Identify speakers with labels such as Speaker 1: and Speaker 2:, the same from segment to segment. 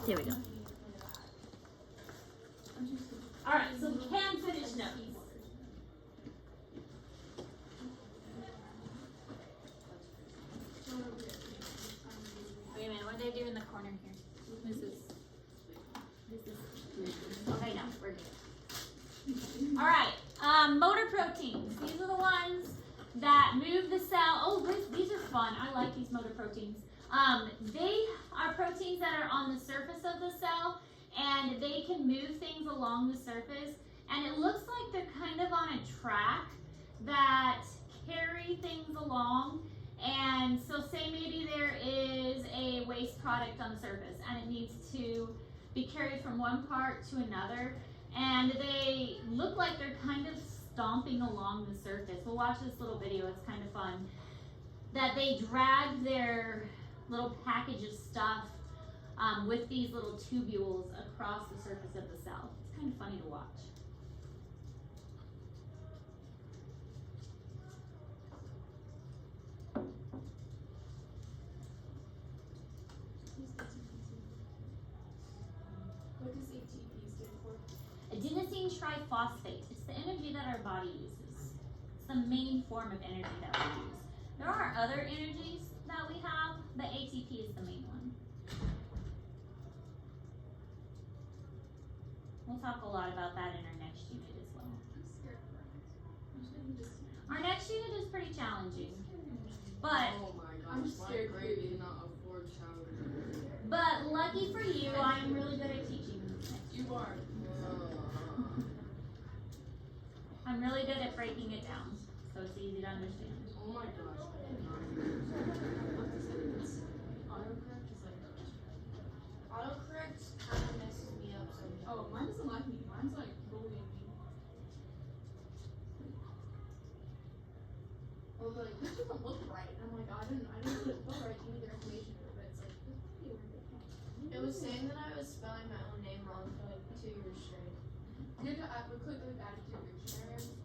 Speaker 1: Here we go.
Speaker 2: All right, so we can finish notes. Wait a minute, what did they do in the corner here? This is. Okay, no, we're good. All right, motor proteins. These are the ones that move the cell. Oh, these are fun. I like these motor proteins. They are proteins that are on the surface of the cell, and they can move things along the surface. And it looks like they're kind of on a track that carry things along. And so say maybe there is a waste product on the surface and it needs to be carried from one part to another. And they look like they're kind of stomping along the surface. We'll watch this little video, it's kind of fun. That they drag their little package of stuff with these little tubules across the surface of the cell. It's kind of funny to watch.
Speaker 3: What does ATP stand for?
Speaker 2: Adenosine triphosphate. It's the energy that our body uses. It's the main form of energy that we use. There are other energies that we have, but ATP is the main one. We'll talk a lot about that in our next unit as well.
Speaker 3: I'm scared of that.
Speaker 2: Our next unit is pretty challenging, but
Speaker 4: Oh my gosh,
Speaker 3: I'm just
Speaker 4: my
Speaker 3: scared
Speaker 4: grade
Speaker 3: crazy.
Speaker 4: cannot afford challenge.
Speaker 2: lucky for you, I am really good at teaching.
Speaker 3: You are.
Speaker 2: I'm really good at breaking it down, so it's easy to understand.
Speaker 4: Oh my gosh.
Speaker 3: Autocorrect is like.
Speaker 5: Autocorrect kind of messes me up sometimes.
Speaker 3: Oh, mine doesn't like me. Mine's like bullying me. Or like, this doesn't look right. And I'm like, I don't know what it felt right. Give me their information, but it's like, this video
Speaker 5: It was saying that I was spelling my own name wrong for like 2 years straight.
Speaker 3: You have to click like add it to your dictionary.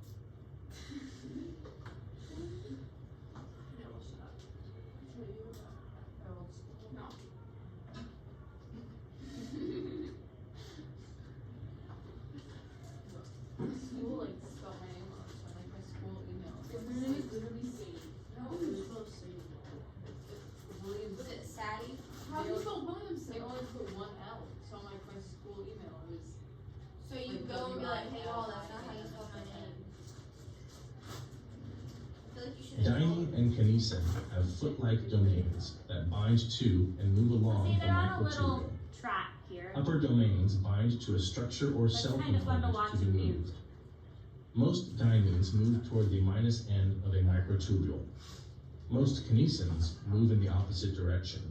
Speaker 3: No, shut up. Wait, you were no.
Speaker 4: School like spelled my name wrong, so like my school email.
Speaker 3: Your name is literally Sadie.
Speaker 4: No, it was supposed to say Williams.
Speaker 5: Was it Sadie?
Speaker 3: How do you spell Williamson?
Speaker 4: They only put one L, so like my school email was.
Speaker 5: So you
Speaker 4: Like
Speaker 5: go and be like, hey, y'all, that's not how you spell my name. I feel like you should have
Speaker 6: Dynein and kinesin have foot-like domains that bind to and move along
Speaker 2: See,
Speaker 6: the
Speaker 2: they're on a little
Speaker 6: microtubule.
Speaker 2: track here.
Speaker 6: Upper domains bind to a structure or
Speaker 2: That's
Speaker 6: cell
Speaker 2: kind of fun to
Speaker 6: component
Speaker 2: watch
Speaker 6: to be
Speaker 2: and
Speaker 6: moved. Most dyneins move toward the minus end of a microtubule. Most kinesins move in the opposite direction.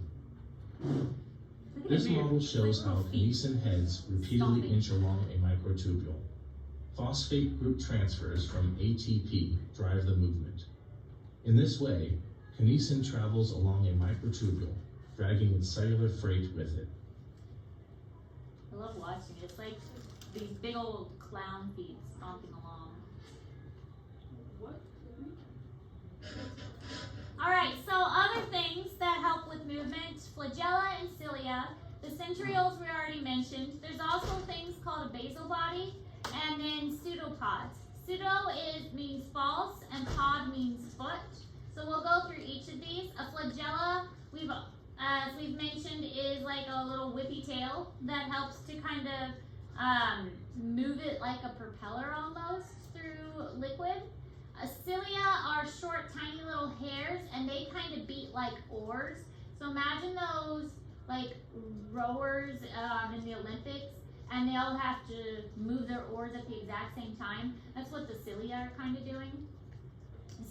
Speaker 2: Look at
Speaker 6: This
Speaker 2: it move.
Speaker 6: model shows
Speaker 2: Like
Speaker 6: how
Speaker 2: little feet.
Speaker 6: kinesin heads repeatedly
Speaker 2: Stomping.
Speaker 6: inch along a microtubule. Phosphate group transfers from ATP drive the movement. In this way, kinesin travels along a microtubule, dragging its cellular freight with it.
Speaker 2: I love watching it. It's like these big old clown feet stomping along.
Speaker 3: What?
Speaker 2: All right, so other things that help with movement, flagella and cilia. The centrioles we already mentioned. There's also things called a basal body, and then pseudopods. Pseudo means false, and pod means foot. So we'll go through each of these. A flagella, as we've mentioned, is like a little whippy tail that helps to kind of move it like a propeller almost through liquid. Cilia are short, tiny little hairs, and they kind of beat like oars. So imagine those like rowers in the Olympics, and they all have to move their oars at the exact same time. That's what the cilia are kind of doing.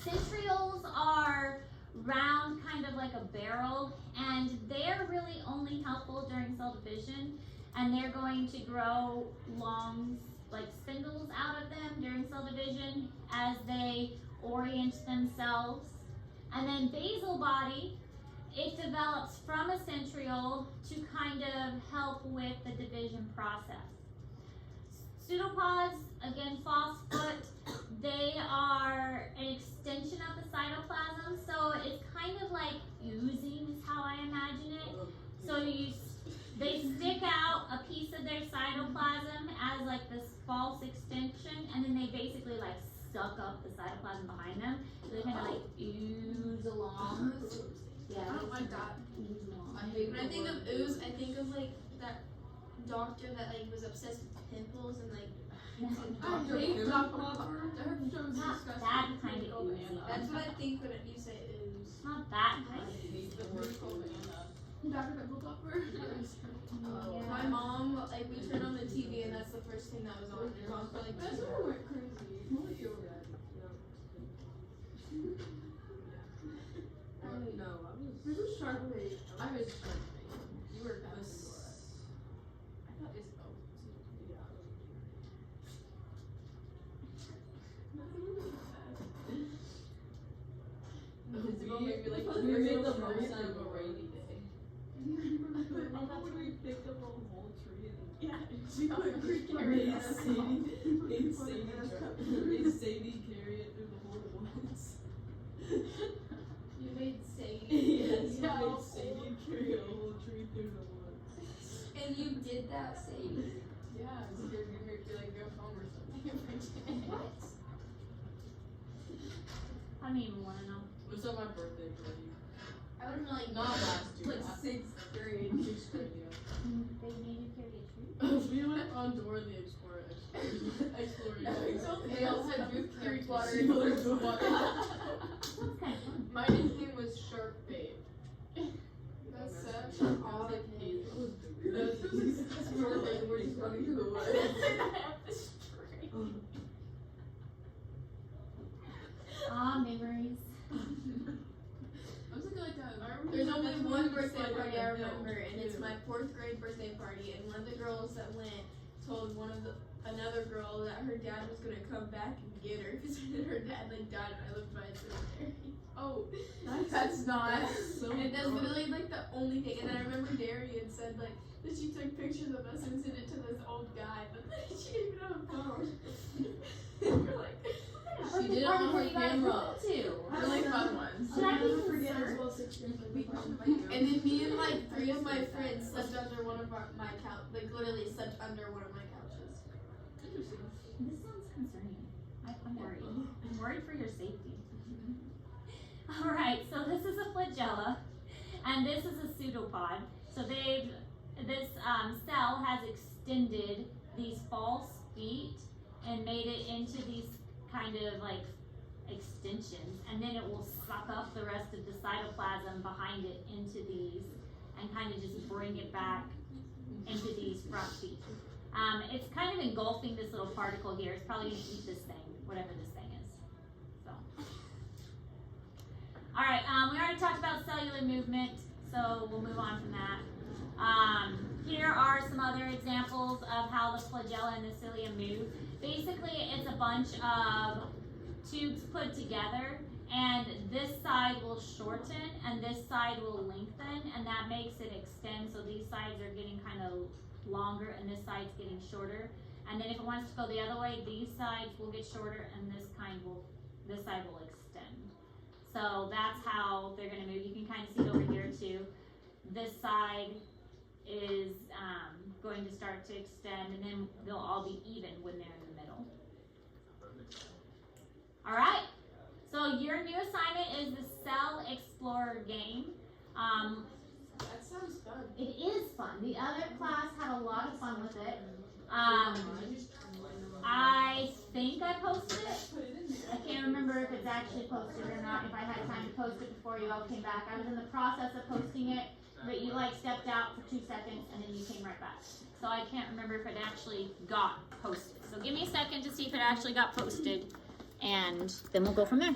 Speaker 2: Centrioles are round, kind of like a barrel, and they're really only helpful during cell division, and they're going to grow long like spindles out of them during cell division as they orient themselves. And then basal body, it develops from a centriole to kind of help with the division process. Pseudopods, again, false foot, they are an extension of the cytoplasm, so it's kind of like oozing is how I imagine it. So They stick out a piece of their cytoplasm as like this false extension, and then they basically like suck up the cytoplasm behind them. So they kind of like ooze along. Yeah,
Speaker 3: I don't like that.
Speaker 2: ooze along.
Speaker 4: I hate
Speaker 5: When I think of ooze, I think of like that doctor that like was obsessed with pimples and like.
Speaker 3: I hate Dr. Pepper. Her show is
Speaker 2: Not
Speaker 3: disgusting.
Speaker 2: that kind of oozy.
Speaker 5: That's what I think when you say ooze.
Speaker 2: Not that
Speaker 4: I
Speaker 2: kind of
Speaker 4: hate the word Organelles.
Speaker 3: Dr. Pimple Popper.
Speaker 2: Yeah.
Speaker 5: My mom, like, we turned on the TV and that's the first thing that was on. It was on for like
Speaker 3: That's
Speaker 5: 2
Speaker 3: when I
Speaker 5: hours.
Speaker 3: went crazy.
Speaker 4: What are you already? No, I was.
Speaker 3: There's a shark bait.
Speaker 4: I was Sharpie.
Speaker 3: You were
Speaker 4: I
Speaker 3: bad.
Speaker 4: thought it's yeah. We made the most out of a rainy day. I thought we picked up a whole tree and she made Sadie carry it through the whole woods.
Speaker 5: You made Sadie.
Speaker 4: Yes, I made Sadie carry a whole tree through the woods.
Speaker 5: And you did that, Sadie.
Speaker 4: Yeah, so you're like go home or something.
Speaker 5: What?
Speaker 2: I don't even want to know.
Speaker 4: It was on my birthday party.
Speaker 5: I would have like
Speaker 4: Not last year.
Speaker 5: like 6th grade.
Speaker 4: 6th grade, yeah.
Speaker 2: They made you carry a tree?
Speaker 4: We went on Dora the Explorer exploring.
Speaker 3: They all had booth carried water.
Speaker 4: She was water.
Speaker 2: That's kind of fun.
Speaker 3: My name was Shark Bait. That's such an
Speaker 4: I was
Speaker 3: odd
Speaker 4: like,
Speaker 3: name.
Speaker 4: we were just running through the woods.
Speaker 2: Ah, memories.
Speaker 3: I was like
Speaker 5: There's only
Speaker 3: that's when
Speaker 5: one
Speaker 3: we were
Speaker 5: birthday
Speaker 3: like
Speaker 5: party
Speaker 3: on
Speaker 5: I
Speaker 3: a hill,
Speaker 5: remember, and it's
Speaker 3: too.
Speaker 5: my 4th grade birthday party. And one of the girls that went told another girl that her dad was gonna come back and get her because her dad like died and I lived by a cemetery.
Speaker 3: Oh, that's not.
Speaker 4: So
Speaker 5: And that's
Speaker 4: gross.
Speaker 5: literally like the only thing. And then I remember Darian said like that she took pictures of us and sent it to this old guy, but she didn't even have a phone. We're like,
Speaker 4: She did it on her camera.
Speaker 5: really fun ones.
Speaker 2: Should I be
Speaker 3: forget as
Speaker 2: concerned?
Speaker 3: well 6 years
Speaker 5: And then me and like 3 of my friends slept under one of my couch, like literally slept under one of my couches.
Speaker 2: This sounds concerning. I'm worried. I'm worried for your safety. Alright, so this is a flagella, and this is a pseudopod. So this cell has extended these false feet and made it into these kind of like extensions, and then it will suck up the rest of the cytoplasm behind it into these and kind of just bring it back into these front feet. It's kind of engulfing this little particle here. It's probably going to eat this thing, whatever this thing is. So, all right, we already talked about cellular movement, so we'll move on from that. Here are some other examples of how the flagella and the cilia move. Basically, it's a bunch of tubes put together, and this side will shorten and this side will lengthen, and that makes it extend. So these sides are getting kind of longer and this side's getting shorter. And then if it wants to go the other way, these sides will get shorter and this side will extend. So that's how they're going to move. You can kind of see it over here too. This side is going to start to extend, and then they'll all be even when they're in the middle. All right, so your new assignment is the Cell Explorer game.
Speaker 5: That sounds fun.
Speaker 2: It is fun. The other class had a lot of fun with it. I think I posted it. I can't remember if it's actually posted or not, if I had time to post it before you all came back. I was in the process of posting it, but you like stepped out for 2 seconds and then you came right back. So I can't remember if it actually got posted. So give me a second to see if it actually got posted, and then we'll go from there.